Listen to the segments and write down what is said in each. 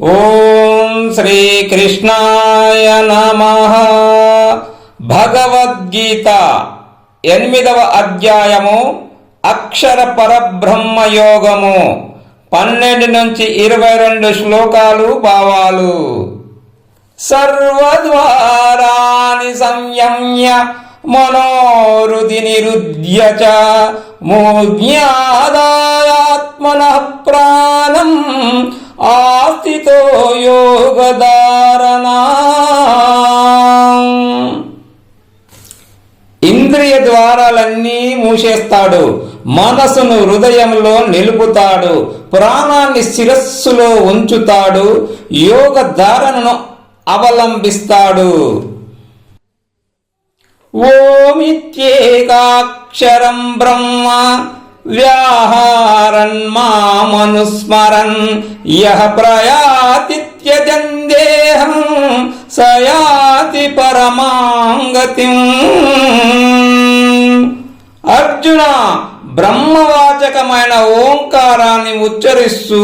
ఓం శ్రీకృష్ణాయ నమః. భగవద్గీత 8వ అధ్యాయము అక్షర పరబ్రహ్మ యోగము 12 నుంచి 22 శ్లోకాలు భావాలు. సర్వద్వారాని సంయమ్య మనోరుది నిరుధ్య చ మూజ్ఞాదాయాత్మనః ప్రాణం ఆస్థితో యోగధారణ. ఇంద్రియ ద్వారాలన్నీ మూసేస్తాడు, మనసును హృదయంలో నిలుపుతాడు, ప్రాణాన్ని శిరస్సులో ఉంచుతాడు, యోగ ధారణను అవలంబిస్తాడు. ఓమిత్యేకాక్షరం బ్రహ్మ వ్యాహారన్ మామనుస్మరన్ యః ప్రయాతి త్యజన్ దేహం స యాతి పరమాం గతిం. అర్జున, బ్రహ్మవాచకమైన ఓంకారాన్ని ఉచ్చరిస్తూ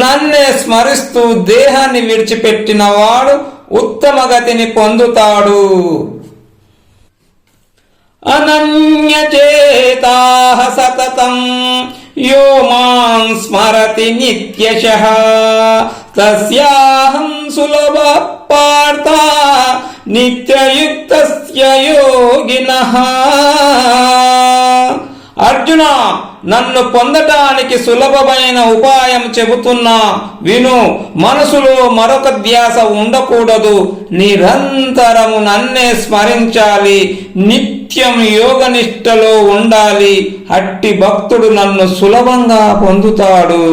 నన్నే స్మరిస్తూ దేహాన్ని విడిచిపెట్టిన వాడు ఉత్తమ గతిని పొందుతాడు. అనన్యచేతాః సతతం యో మాం స్మరతి నిత్యశః తస్యాహం సులభః పార్థ నిత్యయుక్తస్య యోగినః. అర్జున, నన్ను పొందటానికి సులభమైన ఉపాయం చెబుతున్నా విను. మనసులో మరొక ధ్యాస ఉండకూడదు, నిరంతరము నన్నే స్మరించాలి, నిత్యం యోగనిష్టలో ఉండాలి. అట్టి భక్తుడు నన్ను సులభంగా పొందుతాడు.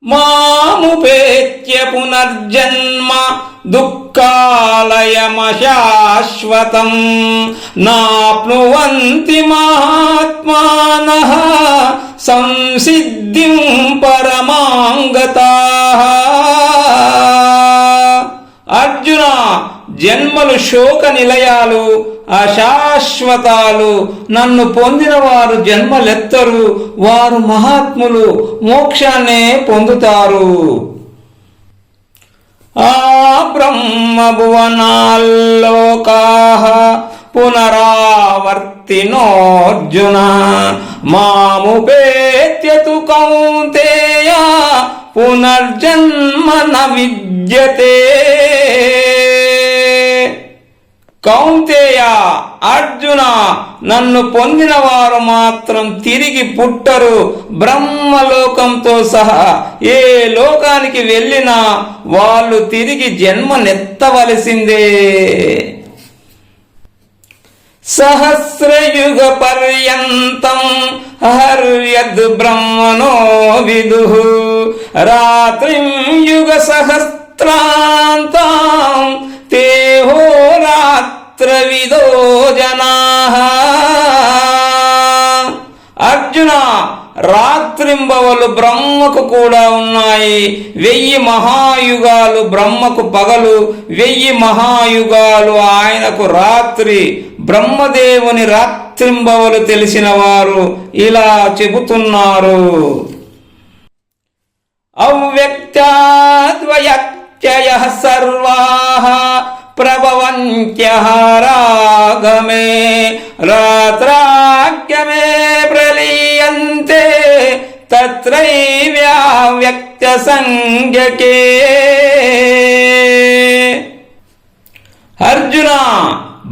మాముపేత్య పునర్జన్మ దుఃఖాలయమశాశ్వతం నాప్నువంతి మహాత్మానః సంసిద్ధిం పరమాం గతాః. అర్జున, జన్మలు శోక నిలయాలు, అశాశ్వతాలు. నన్ను పొందిన వారు జన్మలెత్తరు, వారు మహాత్ములు, మోక్షాన్నే పొందుతారు. ఆ బ్రహ్మ భువనాల్లోకాః పునరావర్తినోర్జున మాముపేత్య తు కౌంతేయ పునర్జన్మ న విద్యతే. కౌంతేయ, అర్జున, నన్ను పొందిన వారు మాత్రం తిరిగి పుట్టరు. బ్రహ్మలోకంతో సహా ఏ లోకానికి వెళ్ళినా వాళ్ళు తిరిగి జన్మనెత్తవలసిందే. సహస్రయుగ పర్యంతం హర్యద్ బ్రహ్మణో విదుః రాత్రిం యుగ సహస్రాంతం తేహో రాత్రవిదో జనాః. అర్జున, రాత్రింబవలు బ్రహ్మకు కూడా ఉన్నాయి. 1000 మహాయుగాలు బ్రహ్మకు పగలు, 1000 మహాయుగాలు ఆయనకు రాత్రి. బ్రహ్మదేవుని రాత్రింబవలు తెలిసిన వారు ఇలా చెబుతున్నారు. అవ్యక్తాద్వయత్యయః సర్వాః ప్రభవంత్యః రాగమే రాత్రాగ్యమే ప్రలీయంతే తత్రైవ్యవ్యక్త సంజ్ఞకే. అర్జున,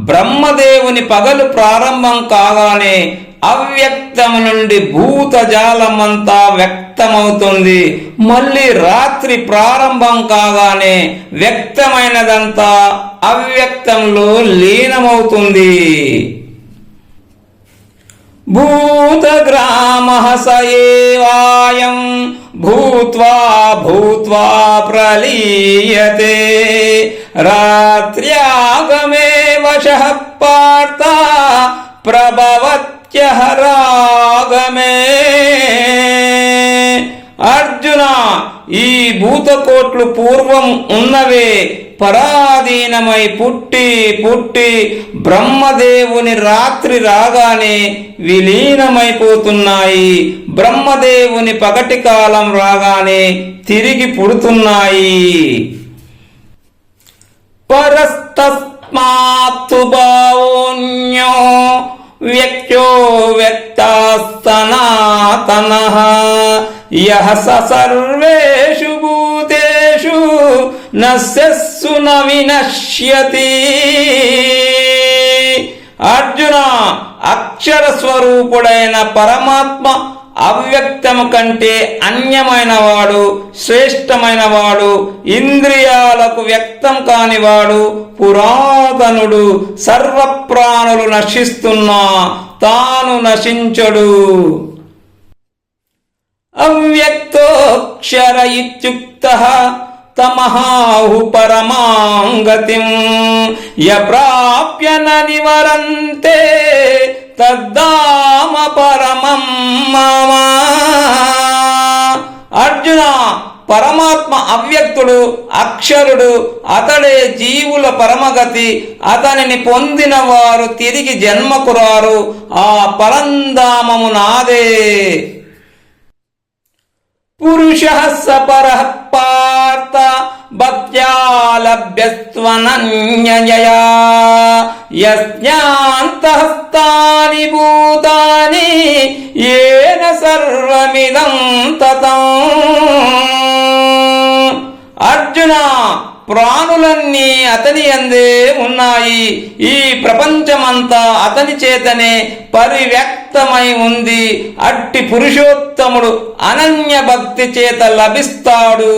బ్రహ్మదేవుని పగలు ప్రారంభం కాగానే అవ్యక్తము నుండి భూతజాలమంతా వ్యక్తమవుతుంది. మళ్ళీ రాత్రి ప్రారంభం కాగానే వ్యక్తమైనదంతా అవ్యక్తంలో లీనమవుతుంది. భూతగ్రామః స ఏవాయం భూత్వా భూత్వా ప్రలీయతే రాత్ర్యాగమే వశః పార్థ ప్రభవత్యః రాగమే. అర్జున, ఈ భూతకోట్లు పూర్వం ఉన్నవే, పరాధీనమై పుట్టి పుట్టి బ్రహ్మదేవుని రాత్రి రాగానే విలీనమైపోతున్నాయి. బ్రహ్మదేవుని పగటి కాలం రాగానే తిరిగి పుడుతున్నాయి. పరస్తస్మాత్తు భావోన్యో వ్యక్త్యో వ్యక్తాస్తనాతనః యః స సర్వేషు భూతేషు నశ్యస్సు న వినశ్యతి. అర్జున, అక్షర స్వరూపుడైన పరమాత్మ అవ్యక్తము కంటే అన్యమైన వాడు, శ్రేష్టమైన వాడు, ఇంద్రియాలకు వ్యక్తం కానివాడు, పురాతనుడు. సర్వప్రాణులు నశిస్తున్నా తాను నశించడు. అవ్యక్తోక్షర ఇత్యుక్తః తమహాహు పరమాం గతిం య ప్రాప్య న నివరంతే తద్ధామ పరమం మమ. అర్జున, పరమాత్మ అవ్యక్తుడు, అక్షరుడు. అతడే జీవుల పరమగతి. అతనిని పొందిన వారు తిరిగి జన్మకు రారు. ఆ పరంధామము నాదే. పురుషః స పరః పార్థ భక్త్యా లభ్యస్త్వనన్యయా యస్యాంతఃస్థాని భూతాని యేన సర్వమిదం తతం. అర్జున, ప్రాణులన్నీ అతని యందే ఉన్నాయి. ఈ ప్రపంచమంతా అతని చేతనే పరివ్యక్తమై ఉంది. అట్టి పురుషోత్తముడు అనన్య భక్తి చేత లభిస్తాడు.